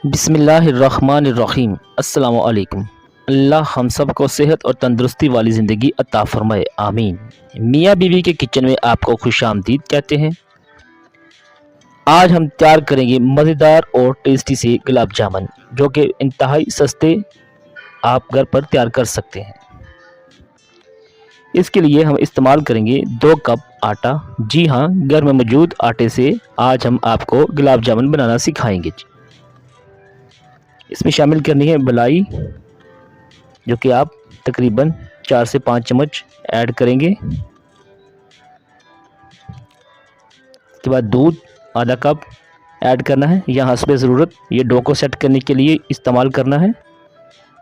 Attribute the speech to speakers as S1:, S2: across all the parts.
S1: बिस्मिल्लाहिर्रहमानिर्रहीम। अस्सलामु अलैकुम। अल्लाह हम सब को सेहत और तंदुरुस्ती वाली ज़िंदगी अता फ़रमाए, आमीन। मियाँ बीवी के किचन में आपको खुशामदीद कहते हैं। आज हम तैयार करेंगे मज़ेदार और टेस्टी से गुलाब जामुन, जो कि इंतहाई सस्ते आप घर पर तैयार कर सकते हैं। इसके लिए हम इस्तेमाल करेंगे 2 कप आटा। जी हाँ, घर में मौजूद आटे से आज हम आपको गुलाब जामुन बनाना सिखाएंगे। इसमें शामिल करनी है मलाई, जो कि आप तकरीबन 4 से 5 चम्मच ऐड करेंगे। इसके बाद दूध आधा कप ऐड करना है, यहाँ हस्बे ज़रूरत ये डो को सेट करने के लिए इस्तेमाल करना है।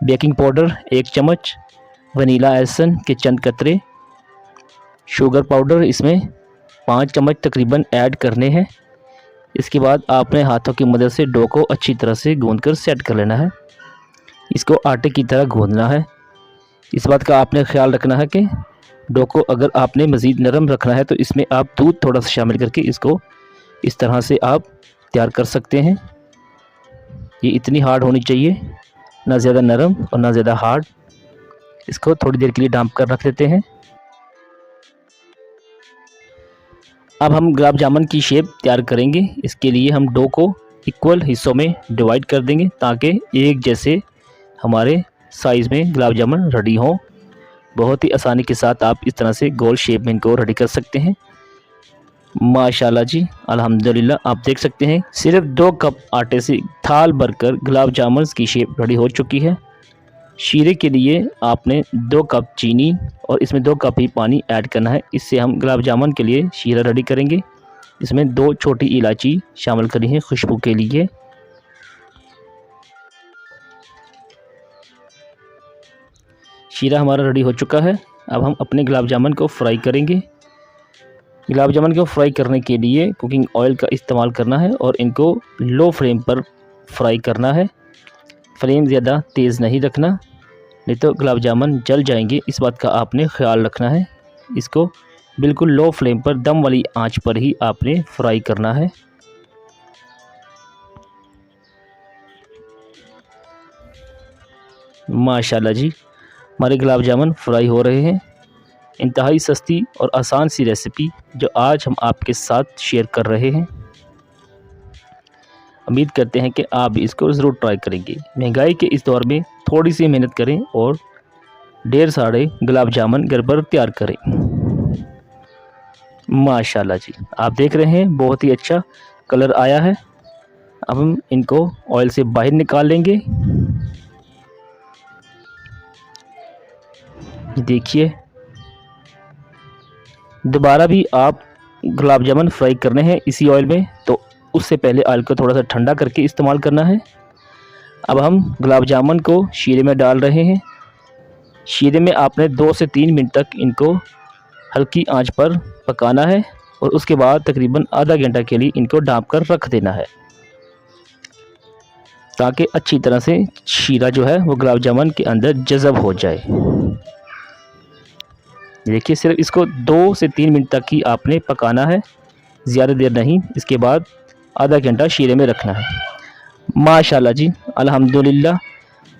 S1: बेकिंग पाउडर 1 चम्मच, वनीला एसेंस के चंद कतरे, शुगर पाउडर इसमें 5 चम्मच तकरीबन ऐड करने हैं। इसके बाद आपने हाथों की मदद से डो को अच्छी तरह से गूंद कर सेट कर लेना है। इसको आटे की तरह गूंदना है। इस बात का आपने ख्याल रखना है कि डो को अगर आपने मज़ीद नरम रखना है तो इसमें आप दूध थोड़ा सा शामिल करके इसको इस तरह से आप तैयार कर सकते हैं। ये इतनी हार्ड होनी चाहिए, ना ज़्यादा नरम और ना ज़्यादा हार्ड। इसको थोड़ी देर के लिए ढाँप कर रख देते हैं। अब हम गुलाब जामुन की शेप तैयार करेंगे। इसके लिए हम डो को इक्वल हिस्सों में डिवाइड कर देंगे ताकि एक जैसे हमारे साइज़ में गुलाब जामुन रेडी हो। बहुत ही आसानी के साथ आप इस तरह से गोल शेप में इनको रेडी कर सकते हैं। माशाल्लाह जी, अल्हम्दुलिल्लाह। आप देख सकते हैं सिर्फ 2 कप आटे से थाल भरकर गुलाब जामुन की शेप रेडी हो चुकी है। शीरे के लिए आपने 2 कप चीनी और इसमें 2 कप ही पानी ऐड करना है। इससे हम गुलाब जामुन के लिए शीरा रेडी करेंगे। इसमें 2 छोटी इलायची शामिल करी है खुशबू के लिए। शीरा हमारा रेडी हो चुका है। अब हम अपने गुलाब जामुन को फ्राई करेंगे। गुलाब जामुन को फ्राई करने के लिए कुकिंग ऑयल का इस्तेमाल करना है और इनको लो फ्लेम पर फ्राई करना है। फ्लेम ज़्यादा तेज़ नहीं रखना, नहीं तो गुलाब जामुन जल जाएंगे। इस बात का आपने ख्याल रखना है। इसको बिल्कुल लो फ्लेम पर दम वाली आंच पर ही आपने फ्राई करना है। माशाल्लाह जी, हमारे गुलाब जामुन फ्राई हो रहे हैं। इंतहाई सस्ती और आसान सी रेसिपी जो आज हम आपके साथ शेयर कर रहे हैं। उम्मीद करते हैं कि आप इसको ज़रूर ट्राई करेंगे। महंगाई के इस दौर में थोड़ी सी मेहनत करें और ढेर सारे गुलाब जामुन घर पर तैयार करें। माशाल्लाह जी, आप देख रहे हैं बहुत ही अच्छा कलर आया है। अब हम इनको ऑयल से बाहर निकाल लेंगे। देखिए, दोबारा भी आप गुलाब जामुन फ्राई करने हैं इसी ऑयल में, तो उससे पहले ऑयल को थोड़ा सा ठंडा करके इस्तेमाल करना है। अब हम गुलाब जामुन को शीरे में डाल रहे हैं। शीरे में आपने 2 से 3 मिनट तक इनको हल्की आंच पर पकाना है और उसके बाद तकरीबन आधा घंटा के लिए इनको ढाँप कर रख देना है ताकि अच्छी तरह से शीरा जो है वो गुलाब जामुन के अंदर जज़ब हो जाए। देखिए, सिर्फ इसको 2 से 3 मिनट तक ही आपने पकाना है, ज़्यादा देर नहीं। इसके बाद आधा घंटा शीरे में रखना है। माशाल्लाह जी, अल्हम्दुलिल्लाह,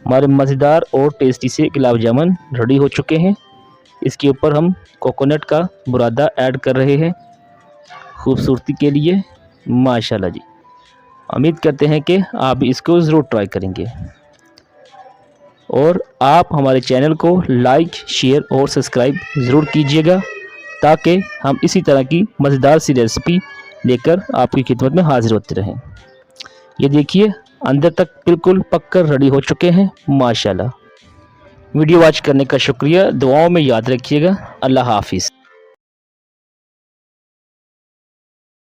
S1: हमारे मज़ेदार और टेस्टी से गुलाब जामुन रेडी हो चुके हैं। इसके ऊपर हम कोकोनट का बुरादा ऐड कर रहे हैं खूबसूरती के लिए। माशाल्लाह जी, उम्मीद करते हैं कि आप इसको ज़रूर ट्राई करेंगे और आप हमारे चैनल को लाइक, शेयर और सब्सक्राइब ज़रूर कीजिएगा ताकि हम इसी तरह की मज़ेदार सी रेसिपी लेकर आपकी खिदमत में हाजिर होते रहें। ये देखिए, अंदर तक बिल्कुल पककर रेडी हो चुके हैं। माशाल्लाह। वीडियो वॉच करने का शुक्रिया। दुआओं में याद रखिएगा। अल्लाह हाफिज़।